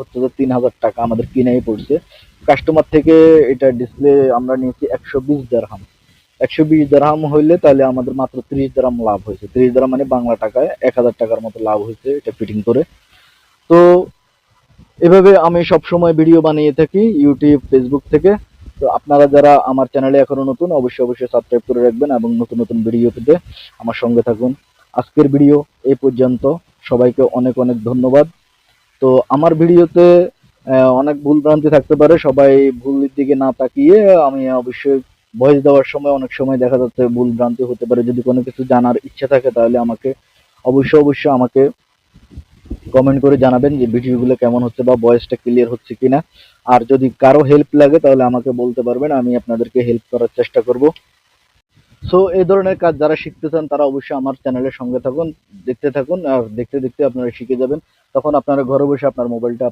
হচ্ছে যে 3000 টাকা আমাদের কিনাই পড়ছে কাস্টমার থেকে। এটা ডিসপ্লে আমরা নিয়েছি 120 দিরহাম। 120 দিরহাম হইলে তাহলে আমাদের মাত্র 30 দিরহাম লাভ হয়েছে। 30 দিরহাম মানে বাংলা টাকায় 1000 টাকার মতো লাভ হয়েছে এটা ফিটিং করে। তো এভাবে আমি সবসময় ভিডিও বানিয়ে থাকি ইউটিউব ফেসবুক থেকে। তো আপনারা যারা আমার চ্যানেলে এখনো নতুন, অবশ্যই অবশ্যই সাবস্ক্রাইব করে রাখবেন এবং নতুন নতুন ভিডিও পেতে আমার সঙ্গে থাকুন। আজকের ভিডিও এই পর্যন্ত। সবাইকে অনেক অনেক ধন্যবাদ। তো আমার ভিডিওতে অনেক ভুল ভ্রান্তি থাকতে পারে, সবাই ভুলের দিকে না তাকিয়ে, আমি অবশ্যই ভয়েস দেওয়ার সময় অনেক সময় দেখা যাচ্ছে ভুল ভ্রান্তি হতে পারে। যদি কোনো কিছু জানার ইচ্ছা থাকে তাহলে আমাকে অবশ্যই অবশ্যই আমাকে কমেন্ট করে জানাবেন যে ভিডিওগুলো কেমন হচ্ছে বা ভয়েসটা ক্লিয়ার হচ্ছে কিনা। আর যদি কারো হেল্প লাগে তাহলে আমাকে বলতে পারবেন, আমি আপনাদেরকে হেল্প করার চেষ্টা করব। সো এই ধরনের কাজ যারা শিখতে চান তারা অবশ্যই আমার চ্যানেলের সঙ্গে থাকুন, দেখতে থাকুন। আর দেখতে দেখতে আপনারা শিখে যাবেন। তখন আপনারা ঘরে বসে আপনার মোবাইলটা